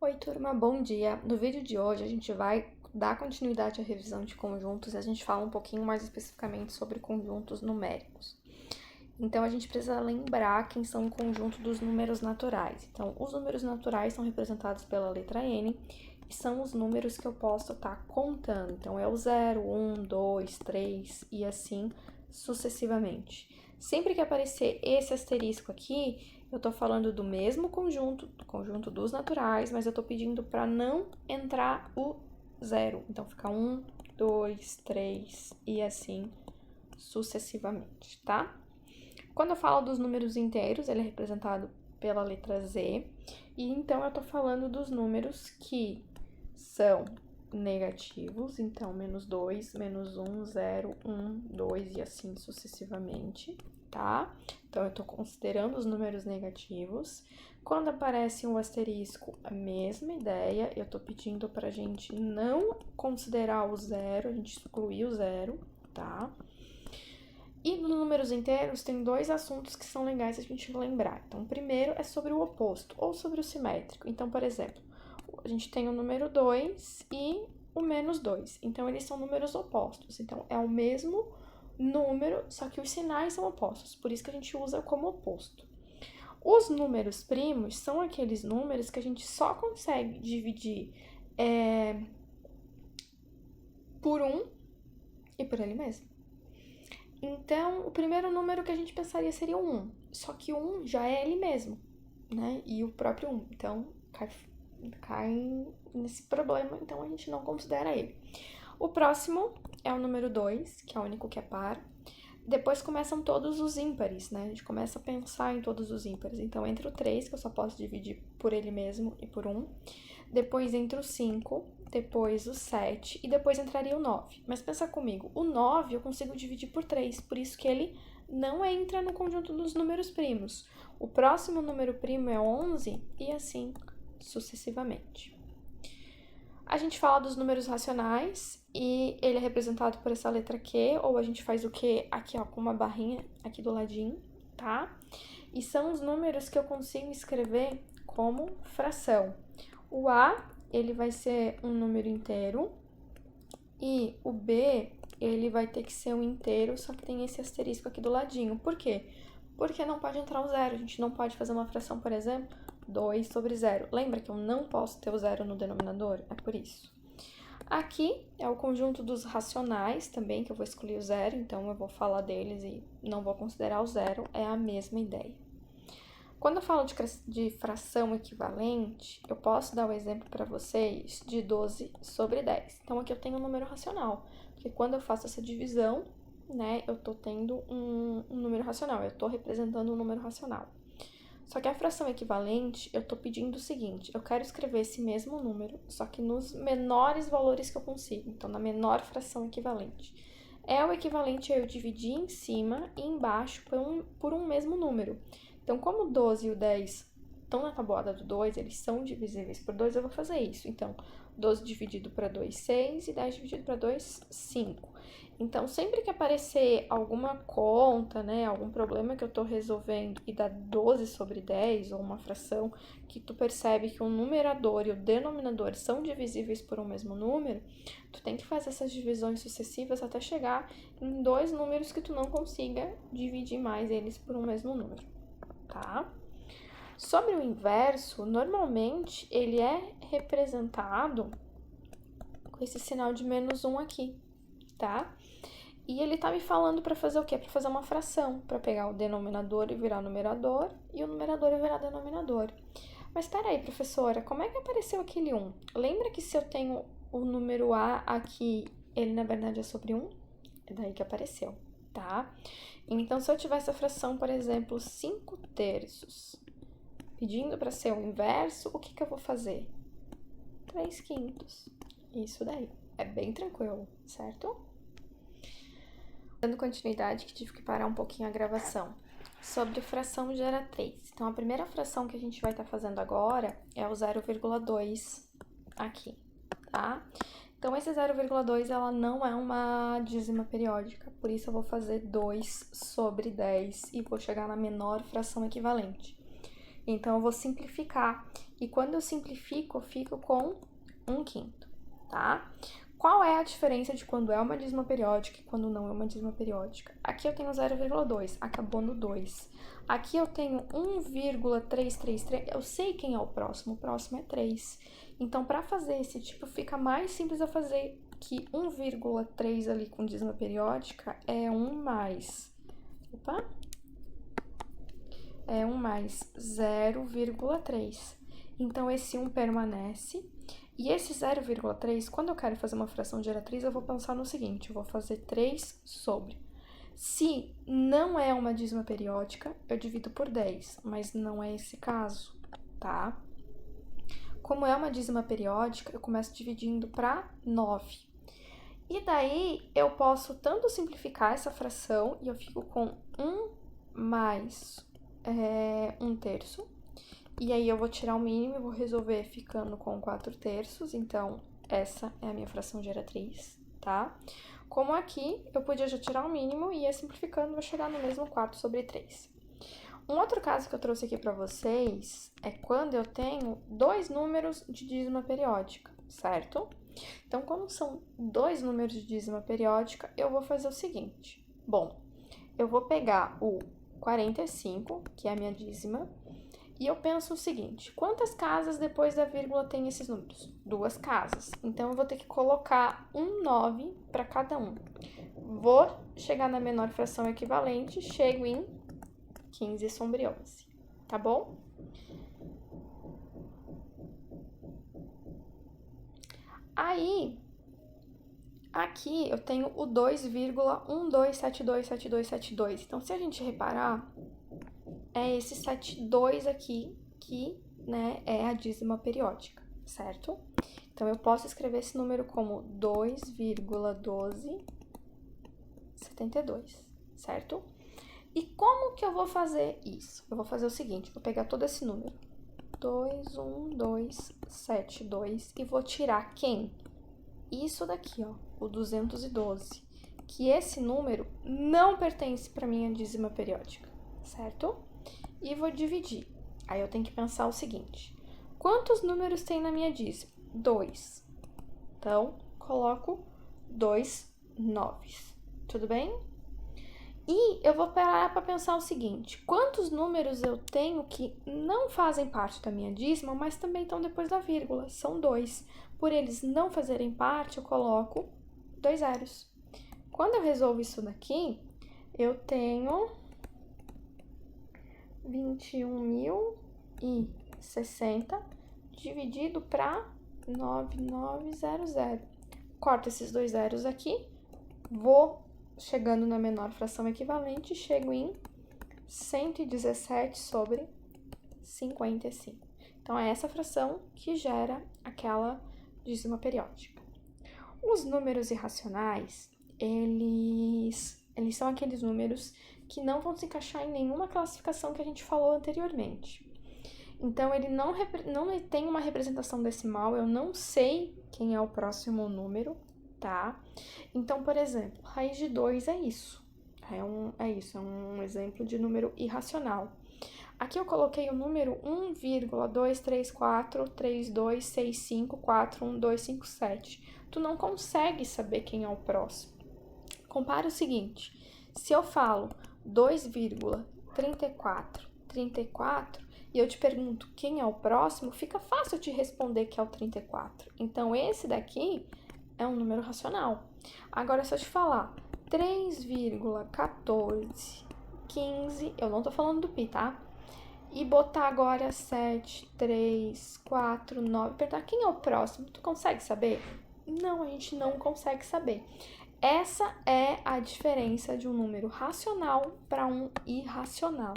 Oi, turma, bom dia! No vídeo de hoje a gente vai dar continuidade à revisão de conjuntos e a gente fala um pouquinho mais especificamente sobre conjuntos numéricos. Então, a gente precisa lembrar quem são o conjunto dos números naturais. Então, os números naturais são representados pela letra N e são os números que eu posso estar contando. Então, é o 0, 1, 2, 3 e assim sucessivamente. Sempre que aparecer esse asterisco aqui, eu tô falando do mesmo conjunto, do conjunto dos naturais, mas eu tô pedindo para não entrar o 0. Então, fica 1, 2, 3 e assim sucessivamente, tá? Quando eu falo dos números inteiros, ele é representado pela letra Z, e então eu tô falando dos números que são negativos, então menos 2, menos 1, 0, 1, 2 e assim sucessivamente, tá? Então eu tô considerando os números negativos. Quando aparece um asterisco, a mesma ideia, eu tô pedindo pra gente não considerar o zero, a gente excluir o zero, tá? E nos números inteiros, tem dois assuntos que são legais a gente lembrar. Então, o primeiro é sobre o oposto, ou sobre o simétrico. Então, por exemplo, a gente tem o número 2 e o menos 2. Então, eles são números opostos. Então, é o mesmo número, só que os sinais são opostos. Por isso que a gente usa como oposto. Os números primos são aqueles números que a gente só consegue dividir por 1 e por ele mesmo. Então, o primeiro número que a gente pensaria seria o 1, só que o 1 já é ele mesmo, né? E o próprio 1, então cai nesse problema, então a gente não considera ele. O próximo é o número 2, que é o único que é par. Depois começam todos os ímpares, né? A gente começa a pensar em todos os ímpares. Então, entre o 3, que eu só posso dividir por ele mesmo e por 1. Depois entre o 5, depois o 7 e depois entraria o 9. Mas pensa comigo, o 9 eu consigo dividir por 3, por isso que ele não entra no conjunto dos números primos. O próximo número primo é 11 e assim sucessivamente. A gente fala dos números racionais e ele é representado por essa letra Q, ou a gente faz o Q aqui, ó, com uma barrinha aqui do ladinho, tá? E são os números que eu consigo escrever como fração. O A, ele vai ser um número inteiro, e o B, ele vai ter que ser um inteiro, só que tem esse asterisco aqui do ladinho. Por quê? Porque não pode entrar o zero. A gente não pode fazer uma fração, por exemplo, 2 sobre 0. Lembra que eu não posso ter o zero no denominador? É por isso. Aqui é o conjunto dos racionais também, que eu vou excluir o zero, então eu vou falar deles e não vou considerar o zero, é a mesma ideia. Quando eu falo de fração equivalente, eu posso dar o exemplo para vocês de 12 sobre 10. Então, aqui eu tenho um número racional, porque quando eu faço essa divisão, né, eu tô tendo um número racional, eu tô representando um número racional. Só que a fração equivalente, eu tô pedindo o seguinte, eu quero escrever esse mesmo número, só que nos menores valores que eu consigo, então na menor fração equivalente. É o equivalente a eu dividir em cima e embaixo por um mesmo número. Então, como o 12 e o 10 estão na tabuada do 2, eles são divisíveis por 2, eu vou fazer isso. Então, 12 dividido para 2, 6, e 10 dividido para 2, 5. Então, sempre que aparecer alguma conta, né, algum problema que eu estou resolvendo e dá 12 sobre 10, ou uma fração, que tu percebe que o numerador e o denominador são divisíveis por um mesmo número, tu tem que fazer essas divisões sucessivas até chegar em dois números que tu não consiga dividir mais eles por um mesmo número, tá? Sobre o inverso, normalmente ele é representado com esse sinal de menos 1 aqui, tá? E ele tá me falando para fazer o quê? Para fazer uma fração, para pegar o denominador e virar numerador, e o numerador e virar denominador. Mas peraí, professora, como é que apareceu aquele 1? Lembra que se eu tenho o número A aqui, ele na verdade é sobre 1? É daí que apareceu, tá? Então, se eu tivesse a fração, por exemplo, 5 terços, pedindo para ser o inverso, o que eu vou fazer? 3 quintos. Isso daí. É bem tranquilo, certo? Dando continuidade, que tive que parar um pouquinho a gravação. Sobre fração gera 3. Então, a primeira fração que a gente vai estar fazendo agora é o 0,2 aqui, tá? Então, esse 0,2, ela não é uma dízima periódica, por isso eu vou fazer 2 sobre 10 e vou chegar na menor fração equivalente. Então, eu vou simplificar E quando eu simplifico, eu fico com 1/5, tá? Qual é a diferença de quando é uma dízima periódica e quando não é uma dízima periódica? Aqui eu tenho 0,2, acabou no 2. Aqui eu tenho 1,333, eu sei quem é o próximo é 3. Então, para fazer esse tipo, fica mais simples eu fazer que 1,3 ali com dízima periódica é 1 mais... Opa! É 1 mais 0,3. Então, esse 1 permanece. E esse 0,3, quando eu quero fazer uma fração geratriz, eu vou pensar no seguinte, eu vou fazer 3 sobre. Se não é uma dízima periódica, eu divido por 10, mas não é esse caso, tá? Como é uma dízima periódica, eu começo dividindo para 9. E daí, eu posso tanto simplificar essa fração, e eu fico com 1 mais 1/3. E aí, eu vou tirar o mínimo e vou resolver ficando com 4/3. Então, essa é a minha fração geratriz, tá? Como aqui, eu podia já tirar o mínimo e ia simplificando, vou chegar no mesmo 4/3. Um outro caso que eu trouxe aqui para vocês é quando eu tenho 2 números de dízima periódica, certo? Então, como são 2 números de dízima periódica, eu vou fazer o seguinte. Bom, eu vou pegar o 45, que é a minha dízima, e eu penso o seguinte, quantas casas depois da vírgula tem esses números? 2 casas. Então, eu vou ter que colocar um 9 para cada um. Vou chegar na menor fração equivalente, chego em 15 sobre 11, tá bom? Aí, aqui eu tenho o 2,12727272. Então, se a gente reparar, é esse 72 aqui que, né, é a dízima periódica, certo? Então, eu posso escrever esse número como 2,1272, certo? E como que eu vou fazer isso? Eu vou fazer o seguinte, vou pegar todo esse número, 21272, e vou tirar quem? Isso daqui, ó, o 212, que esse número não pertence para minha dízima periódica, certo? E vou dividir. Aí eu tenho que pensar o seguinte, quantos números tem na minha dízima? 2. Então, coloco 2 noves, tudo bem? E eu vou parar para pensar o seguinte, quantos números eu tenho que não fazem parte da minha dízima, mas também estão depois da vírgula? São 2. Por eles não fazerem parte, eu coloco 2 zeros. Quando eu resolvo isso daqui, eu tenho 21.060 dividido para 9900. Corto esses 2 zeros aqui, vou chegando na menor fração equivalente, chego em 117 sobre 55. Então, é essa fração que gera aquela dízima periódica. Os números irracionais, eles são aqueles números que não vão se encaixar em nenhuma classificação que a gente falou anteriormente. Então, ele não tem uma representação decimal, eu não sei quem é o próximo número, tá? Então, por exemplo, raiz de 2 é isso. É um exemplo de número irracional. Aqui eu coloquei o número 1,2343265411257. Tu não consegue saber quem é o próximo. Compara o seguinte, se eu falo 2,3434 e eu te pergunto quem é o próximo, fica fácil te responder que é o 34. Então, esse daqui é um número racional. Agora, se eu te falar 3,1415, eu não tô falando do pi, tá? E botar agora 7, 3, 4, 9, perguntar quem é o próximo, tu consegue saber? Não, a gente não consegue saber. Essa é a diferença de um número racional para um irracional,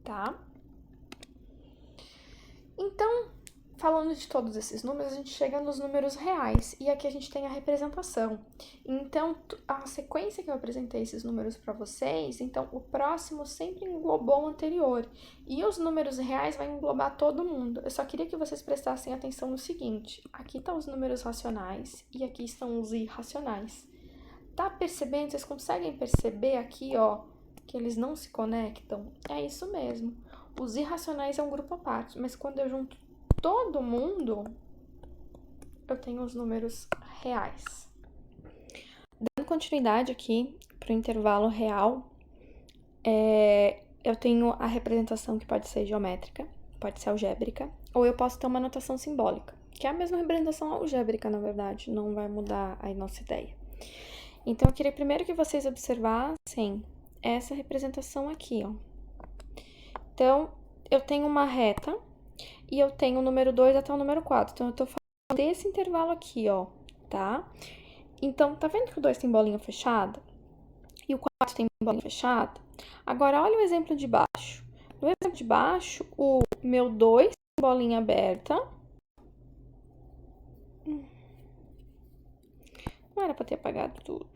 tá? Então, falando de todos esses números, a gente chega nos números reais, e aqui a gente tem a representação. Então, a sequência que eu apresentei esses números para vocês, então, o próximo sempre englobou o anterior, e os números reais vai englobar todo mundo. Eu só queria que vocês prestassem atenção no seguinte, aqui estão os números racionais, e aqui estão os irracionais. Tá percebendo? Vocês conseguem perceber aqui, ó, que eles não se conectam? É isso mesmo. Os irracionais é um grupo à parte, mas quando eu junto todo mundo, eu tenho os números reais. Dando continuidade aqui para o intervalo real, eu tenho a representação que pode ser geométrica, pode ser algébrica, ou eu posso ter uma notação simbólica, que é a mesma representação algébrica, na verdade, não vai mudar a nossa ideia. Então, eu queria primeiro que vocês observassem essa representação aqui, ó. Então, eu tenho uma reta e eu tenho o número 2 até o número 4. Então, eu tô falando desse intervalo aqui, ó, tá? Então, tá vendo que o 2 tem bolinha fechada? E o 4 tem bolinha fechada? Agora, olha o exemplo de baixo. No exemplo de baixo, o meu 2 tem bolinha aberta. Não era pra ter apagado tudo.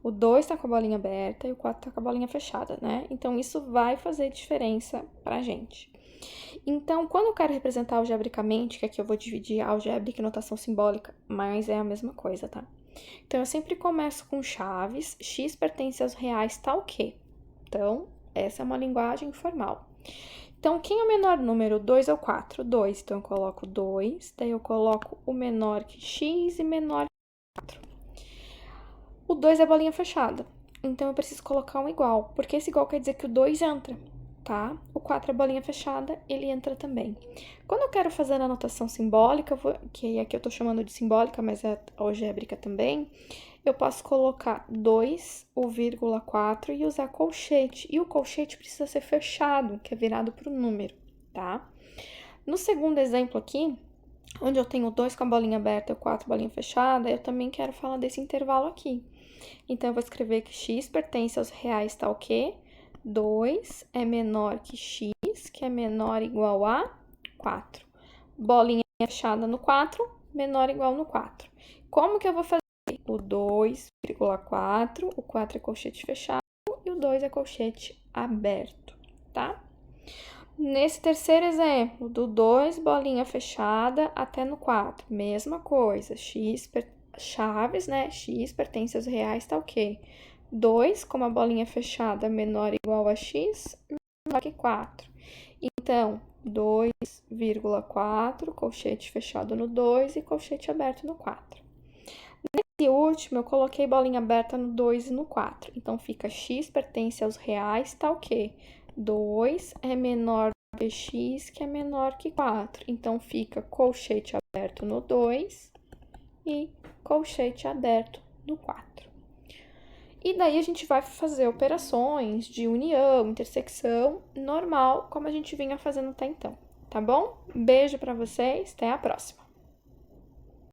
O 2 tá com a bolinha aberta e o 4 tá com a bolinha fechada, né? Então, isso vai fazer diferença pra gente. Então, quando eu quero representar algebricamente, que aqui eu vou dividir algébrica e notação simbólica, mas é a mesma coisa, tá? Então, eu sempre começo com chaves, x pertence aos reais tal que. Então, essa é uma linguagem formal. Então, quem é o menor número? 2 ou 4? 2. Então, eu coloco 2, daí eu coloco o menor que x e menor que 4. O 2 é bolinha fechada, então eu preciso colocar um igual, porque esse igual quer dizer que o 2 entra, tá? O 4 é bolinha fechada, ele entra também. Quando eu quero fazer a notação simbólica, que aqui eu tô chamando de simbólica, mas é algébrica também, eu posso colocar 2, o vírgula 4 e usar colchete. E o colchete precisa ser fechado, que é virado para o número, tá? No segundo exemplo aqui, onde eu tenho 2 com a bolinha aberta e o 4 bolinha fechada, eu também quero falar desse intervalo aqui. Então, eu vou escrever que x pertence aos reais tal que 2 é menor que x, que é menor ou igual a 4. Bolinha fechada no 4, menor ou igual no 4. Como que eu vou fazer? O 2,4, o 4 é colchete fechado e o 2 é colchete aberto, tá? Nesse terceiro exemplo, do 2, bolinha fechada até no 4, mesma coisa, chaves, né? X pertence aos reais, tá ok. 2, como a bolinha fechada menor ou igual a x, menor que 4. Então, 2,4, colchete fechado no 2 e colchete aberto no 4. Nesse último, eu coloquei bolinha aberta no 2 e no 4. Então, fica x pertence aos reais, tá ok. 2 é menor que x, que é menor que 4. Então, fica colchete aberto no 2 e colchete aberto no 4. E daí a gente vai fazer operações de união, intersecção, normal, como a gente vinha fazendo até então, tá bom? Beijo pra vocês, até a próxima!